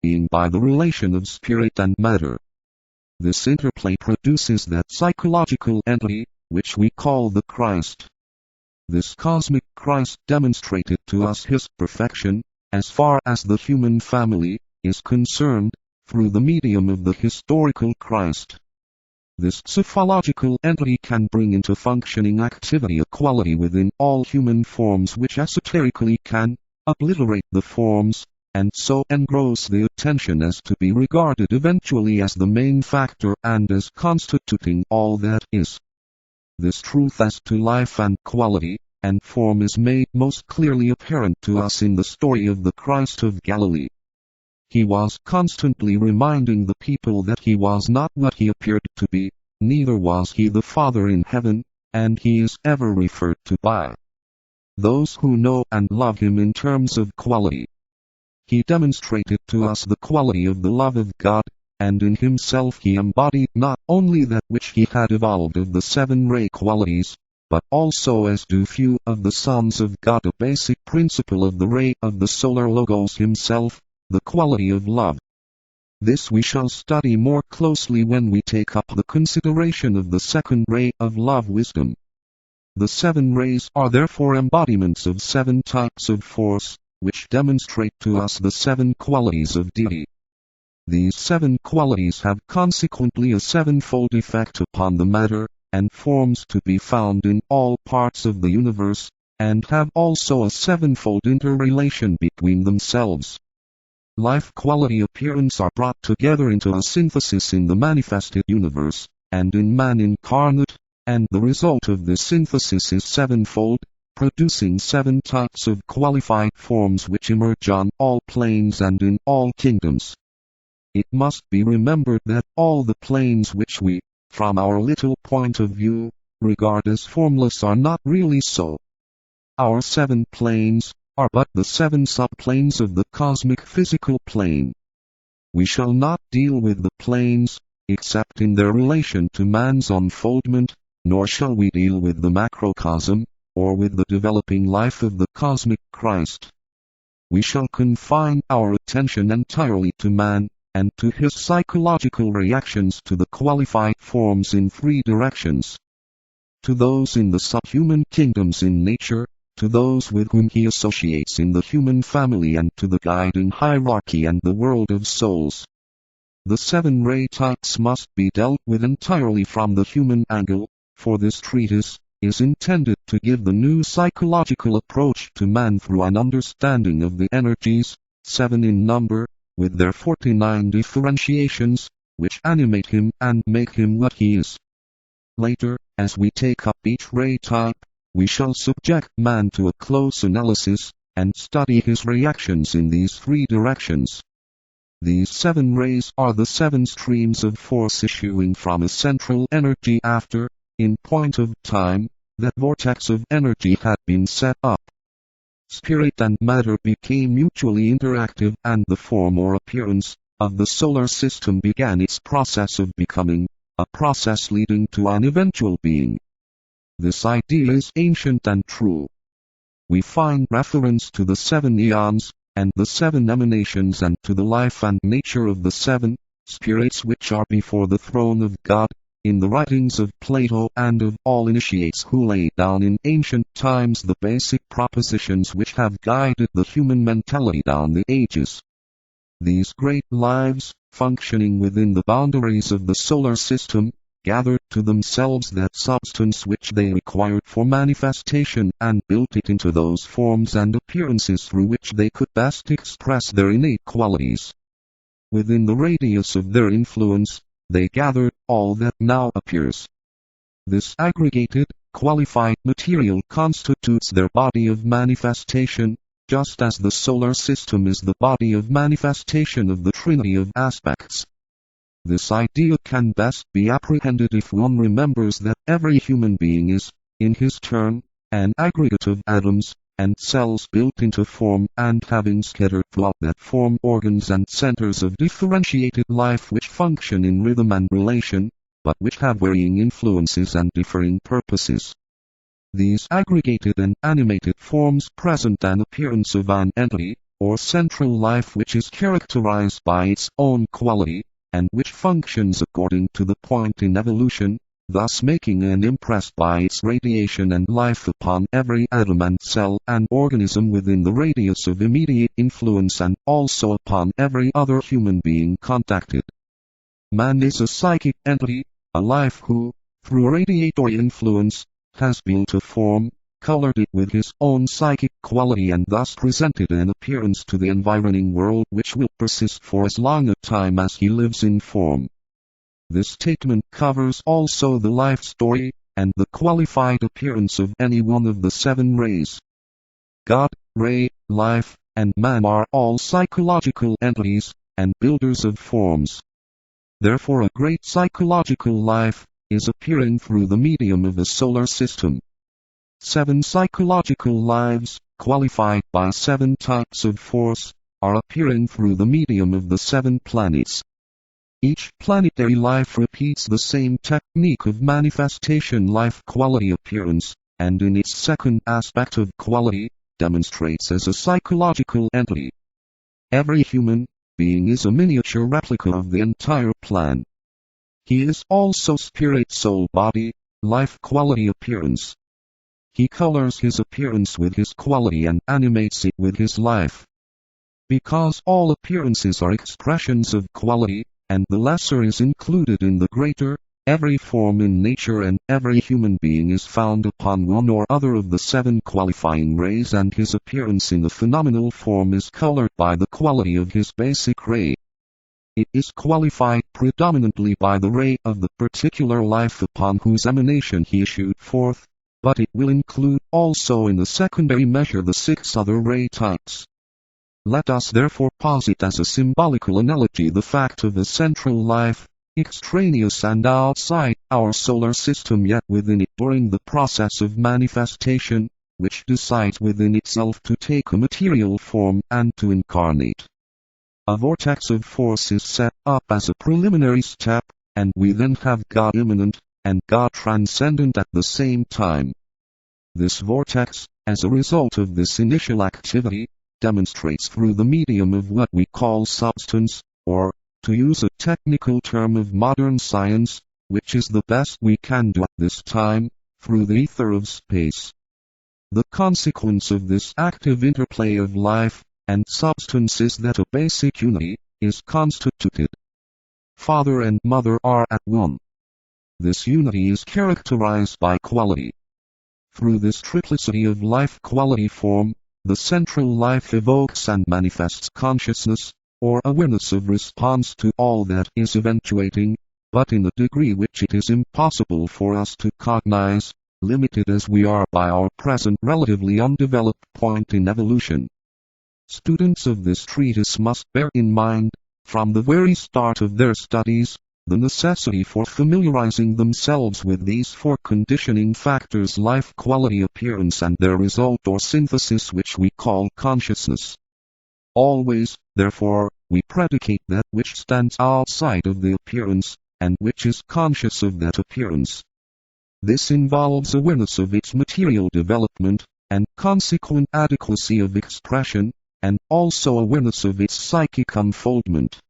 being by the relation of spirit and matter. This interplay produces that psychological entity, which we call the Christ. This cosmic Christ demonstrated to us his perfection, as far as the human family is concerned, through the medium of the historical Christ. This psephological entity can bring into functioning activity a quality within all human forms which esoterically can obliterate the forms, and so engross the attention as to be regarded eventually as the main factor and as constituting all that is. This truth as to life and quality and form is made most clearly apparent to us in the story of the Christ of Galilee. He was constantly reminding the people that he was not what he appeared to be, neither was he the Father in heaven, and he is ever referred to by those who know and love him in terms of quality. He demonstrated to us the quality of the love of God, and in himself he embodied not only that which he had evolved of the seven-ray qualities, but also, as do few of the sons of God, a basic principle of the ray of the solar logos himself, the quality of love. This we shall study more closely when we take up the consideration of the second ray of love, wisdom. The seven rays are therefore embodiments of seven types of force, which demonstrate to us the seven qualities of deity. These seven qualities have consequently a sevenfold effect upon the matter and forms to be found in all parts of the universe, and have also a sevenfold interrelation between themselves. Life, quality, appearance are brought together into a synthesis in the manifested universe, and in man incarnate, and the result of this synthesis is sevenfold, producing seven types of qualified forms which emerge on all planes and in all kingdoms. It must be remembered that all the planes which we, from our little point of view, regard as formless are not really so. Our seven planes are but the seven subplanes of the cosmic physical plane. We shall not deal with the planes, except in their relation to man's unfoldment, nor shall we deal with the macrocosm, or with the developing life of the cosmic Christ. We shall confine our attention entirely to man, and to his psychological reactions to the qualified forms in three directions. To those in the subhuman kingdoms in nature, to those with whom he associates in the human family, and to the guiding hierarchy and the world of souls. The seven ray types must be dealt with entirely from the human angle, for this treatise is intended to give the new psychological approach to man through an understanding of the energies, 7 in number, with their 49 differentiations, which animate him and make him what he is. Later, as we take up each ray type, we shall subject man to a close analysis, and study his reactions in these three directions. These seven rays are the seven streams of force issuing from a central energy after, in point of time, that vortex of energy had been set up. Spirit and matter became mutually interactive, and the form or appearance of the solar system began its process of becoming, a process leading to an eventual being. This idea is ancient and true. We find reference to the 7 eons, and the 7 emanations, and to the life and nature of the 7 spirits which are before the throne of God, in the writings of Plato and of all initiates who laid down in ancient times the basic propositions which have guided the human mentality down the ages. These great lives, functioning within the boundaries of the solar system, gathered to themselves that substance which they required for manifestation, and built it into those forms and appearances through which they could best express their innate qualities. Within the radius of their influence, they gathered all that now appears. This aggregated, qualified material constitutes their body of manifestation, just as the solar system is the body of manifestation of the trinity of aspects. This idea can best be apprehended if one remembers that every human being is, in his turn, an aggregate of atoms and cells built into form, and having scattered throughout that form organs and centers of differentiated life which function in rhythm and relation, but which have varying influences and differing purposes. These aggregated and animated forms present an appearance of an entity, or central life, which is characterized by its own quality, and which functions according to the point in evolution, thus making an impress by its radiation and life upon every atom and cell and organism within the radius of immediate influence, and also upon every other human being contacted. Man is a psychic entity, a life who, through radiatory influence, has built a form, colored it with his own psychic quality, and thus presented an appearance to the environing world which will persist for as long a time as he lives in form. This statement covers also the life story, and the qualified appearance of any one of the 7 rays. God, ray, life, and man are all psychological entities, and builders of forms. Therefore a great psychological life is appearing through the medium of a solar system. 7 psychological lives, qualified by 7 types of force, are appearing through the medium of the 7 planets. Each planetary life repeats the same technique of manifestation life quality appearance, and in its second aspect of quality, demonstrates as a psychological entity. Every human being is a miniature replica of the entire plan. He is also spirit soul body, life quality appearance. He colors his appearance with his quality and animates it with his life. Because all appearances are expressions of quality, and the lesser is included in the greater, every form in nature and every human being is found upon one or other of the 7 qualifying rays, and his appearance in the phenomenal form is colored by the quality of his basic ray. It is qualified predominantly by the ray of the particular life upon whose emanation he issued forth, but it will include also in the secondary measure the 6 other ray types. Let us therefore posit as a symbolical analogy the fact of a central life, extraneous and outside our solar system yet within it during the process of manifestation, which decides within itself to take a material form and to incarnate. A vortex of force is set up as a preliminary step, and we then have God immanent, and God transcendent at the same time. This vortex, as a result of this initial activity, demonstrates through the medium of what we call substance, or, to use a technical term of modern science, which is the best we can do at this time, through the ether of space. The consequence of this active interplay of life and substance is that a basic unity is constituted. Father and mother are at one. This unity is characterized by quality. Through this triplicity of life quality form, the central life evokes and manifests consciousness, or awareness of response to all that is eventuating, but in a degree which it is impossible for us to cognize, limited as we are by our present relatively undeveloped point in evolution. Students of this treatise must bear in mind, from the very start of their studies, the necessity for familiarizing themselves with these 4 conditioning factors: life quality appearance and their result or synthesis, which we call consciousness. Always, therefore, we predicate that which stands outside of the appearance, and which is conscious of that appearance. This involves awareness of its material development, and consequent adequacy of expression, and also awareness of its psychic unfoldment.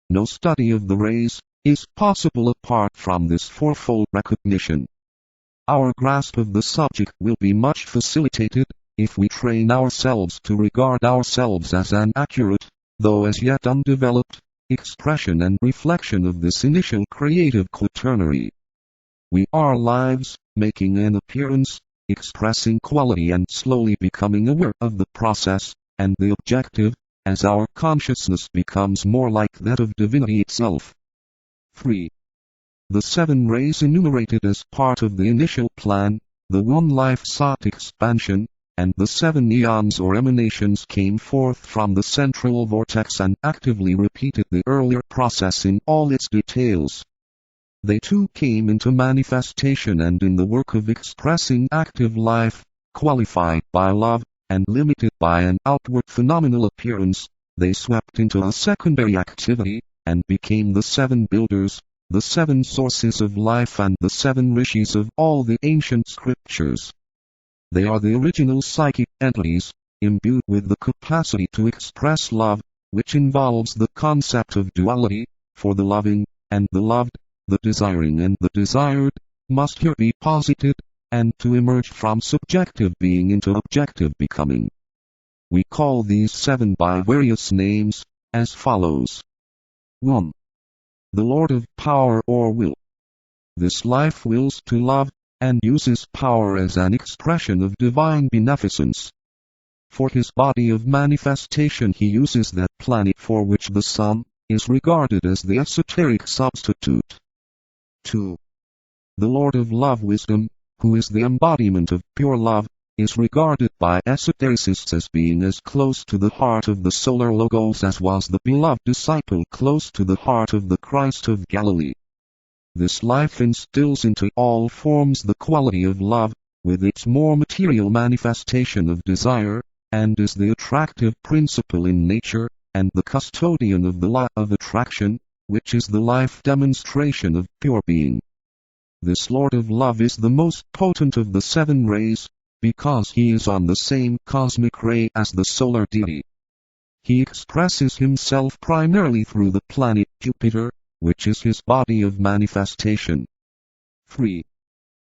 No study of the rays is possible apart from this 4-fold recognition. Our grasp of the subject will be much facilitated if we train ourselves to regard ourselves as an accurate, though as yet undeveloped, expression and reflection of this initial creative quaternary. We are lives, making an appearance, expressing quality and slowly becoming aware of the process, and the objective, as our consciousness becomes more like that of divinity itself. 3. The 7 rays enumerated as part of the initial plan, the one life sought expansion, and the 7 eons or emanations came forth from the central vortex and actively repeated the earlier process in all its details. They too came into manifestation, and in the work of expressing active life, qualified by love, and limited by an outward phenomenal appearance, they swept into a secondary activity, and became the 7 builders, the 7 sources of life and the 7 rishis of all the ancient scriptures. They are the original psychic entities, imbued with the capacity to express love, which involves the concept of duality, for the loving and the loved, the desiring and the desired, must here be posited, and to emerge from subjective being into objective becoming. We call these 7 by various names, as follows. 1. The Lord of Power or Will. This life wills to love, and uses power as an expression of divine beneficence. For his body of manifestation he uses that planet for which the sun is regarded as the esoteric substitute. 2. The Lord of Love Wisdom, who is the embodiment of pure love, is regarded by esotericists as being as close to the heart of the solar logos as was the beloved disciple close to the heart of the Christ of Galilee. This life instills into all forms the quality of love, with its more material manifestation of desire, and is the attractive principle in nature, and the custodian of the law of attraction, which is the life demonstration of pure being. This Lord of Love is the most potent of the 7 rays, because he is on the same cosmic ray as the solar deity. He expresses himself primarily through the planet Jupiter, which is his body of manifestation. 3.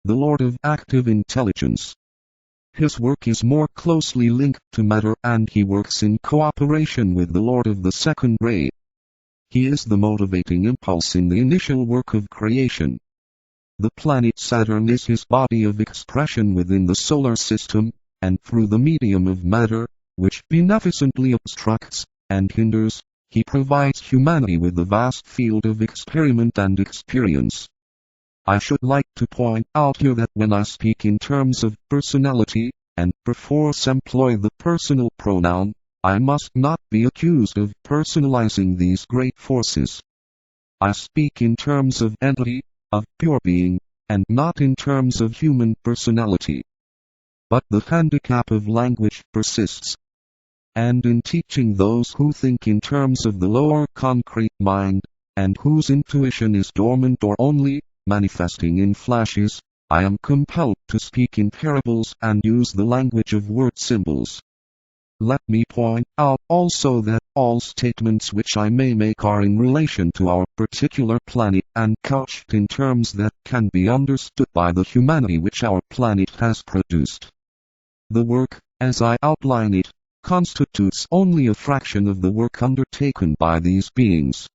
The Lord of Active Intelligence. His work is more closely linked to matter, and he works in cooperation with the Lord of the second ray. He is the motivating impulse in the initial work of creation. The planet Saturn is his body of expression within the solar system, and through the medium of matter, which beneficently obstructs and hinders, he provides humanity with the vast field of experiment and experience. I should like to point out here that when I speak in terms of personality, and perforce employ the personal pronoun, I must not be accused of personalizing these great forces. I speak in terms of entity, of pure being, and not in terms of human personality. But the handicap of language persists. And in teaching those who think in terms of the lower concrete mind, and whose intuition is dormant or only manifesting in flashes, I am compelled to speak in parables and use the language of word symbols. Let me point out also that all statements which I may make are in relation to our particular planet and couched in terms that can be understood by the humanity which our planet has produced. The work, as I outline it, constitutes only a fraction of the work undertaken by these beings.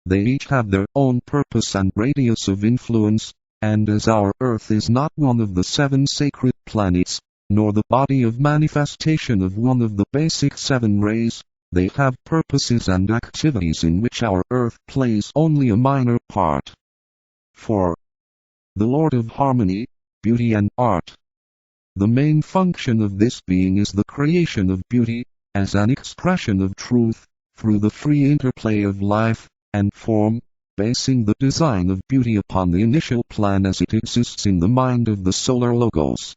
They each have their own purpose and radius of influence, and as our Earth is not one of the 7 sacred planets, nor the body of manifestation of one of the basic 7 rays, they have purposes and activities in which our Earth plays only a minor part. 4. The Lord of Harmony, Beauty and Art. The main function of this being is the creation of beauty, as an expression of truth, through the free interplay of life and form, basing the design of beauty upon the initial plan as it exists in the mind of the solar logos.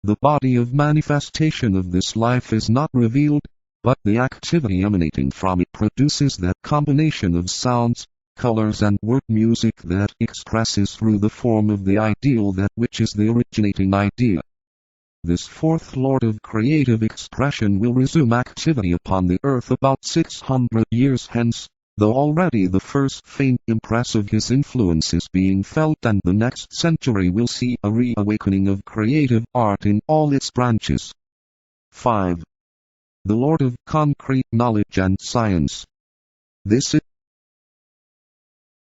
The body of manifestation of this life is not revealed, but the activity emanating from it produces that combination of sounds, colors and word music that expresses through the form of the ideal that which is the originating idea. This 4th Lord of creative expression will resume activity upon the earth about 600 years hence, though already the first faint impress of his influence is being felt, and the next century will see a reawakening of creative art in all its branches. 5. The Lord of concrete knowledge and science. This